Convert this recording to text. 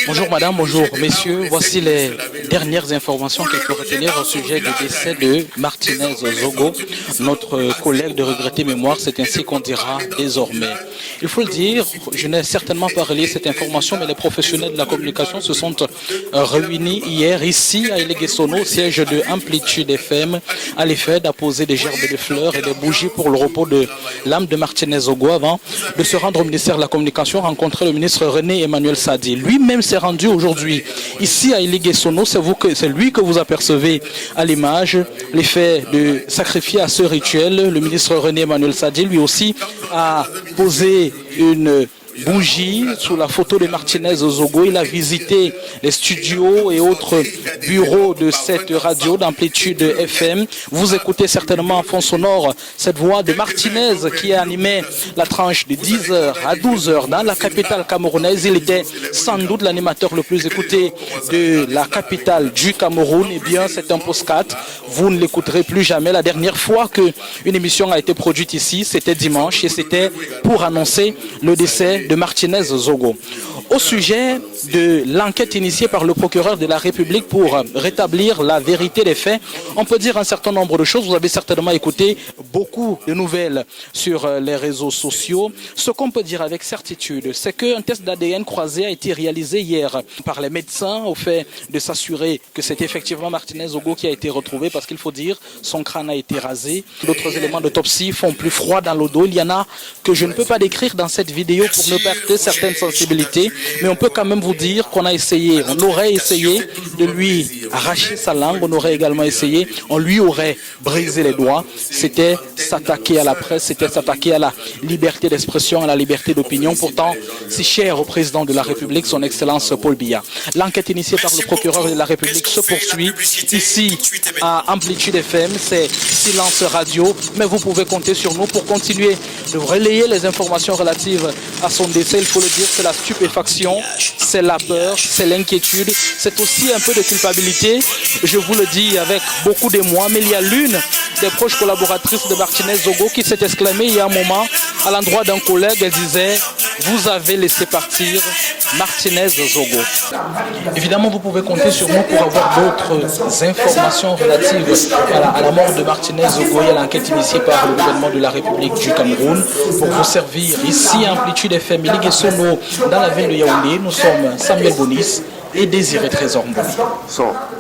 Bonjour madame, bonjour messieurs. Voici les dernières informations qu'il faut retenir au sujet du décès de Martinez Zogo, notre collègue de regrettée mémoire, c'est ainsi qu'on dira désormais. Il faut le dire, je n'ai certainement pas relayé cette information, mais les professionnels de la communication se sont réunis hier ici à Ilégué-Sono, siège de Amplitude FM, à l'effet d'apposer des gerbes de fleurs et des bougies pour le repos de l'âme de Martinez Zogo avant de se rendre au ministère de la Communication, rencontrer le ministre René Emmanuel Sadi. Lui-même s'est rendu aujourd'hui ici à Ilégué-Sono, c'est lui que vous apercevez à l'image, l'effet de sacrifier à ce rituel. Le ministre René Emmanuel Sadi lui aussi a posé une bougie sous la photo de Martinez Zogo. Il a visité les studios et autres bureaux de cette radio d'Amplitude FM. Vous écoutez certainement en fond sonore cette voix de Martinez qui animait la tranche de 10h à 12h dans la capitale camerounaise. Il était sans doute l'animateur le plus écouté de la capitale du Cameroun. Eh bien, c'est un post-4. Vous ne l'écouterez plus jamais. La dernière fois qu'une émission a été produite ici, c'était dimanche et c'était pour annoncer le décès de Martinez Zogo. Au sujet de l'enquête initiée par le procureur de la République pour rétablir la vérité des faits, on peut dire un certain nombre de choses. Vous avez certainement écouté beaucoup de nouvelles sur les réseaux sociaux. Ce qu'on peut dire avec certitude, c'est qu'un test d'ADN croisé a été réalisé hier par les médecins au fait de s'assurer que c'est effectivement Martinez Zogo qui a été retrouvé, parce qu'il faut dire son crâne a été rasé. D'autres éléments d'autopsie font plus froid dans le dos. Il y en a que je ne peux pas décrire dans cette vidéo pour ne pas heurter certaines sensibilités, mais on peut quand même vous dire qu'on a essayé, on aurait essayé de lui arracher sa langue, on aurait également essayé, on lui aurait brisé les doigts. C'était s'attaquer à la presse, c'était s'attaquer à la liberté d'expression, à la liberté d'opinion, pourtant si cher au président de la République, son Excellence Paul Biya. L'enquête initiée par le procureur de la République se poursuit ici à Amplitude FM, c'est silence radio, mais vous pouvez compter sur nous pour continuer de relayer les informations relatives à son décès. Il faut le dire, c'est la stupéfaction, c'est la peur, c'est l'inquiétude, c'est aussi un peu de culpabilité. Je vous le dis avec beaucoup d'émoi, mais il y a l'une des proches collaboratrices de Martinez Zogo qui s'est exclamée il y a un moment à l'endroit d'un collègue. Elle disait: vous avez laissé partir Martinez Zogo. Évidemment, vous pouvez compter sur nous pour avoir d'autres informations relatives à la mort de Martinez Zogo et à l'enquête initiée par le gouvernement de la République du Cameroun pour vous servir ici à Amplitude FM Ilégué-Sono dans la ville de Yaoundé. Nous sommes Samuel Bonis et Désiré Trésor Mboni.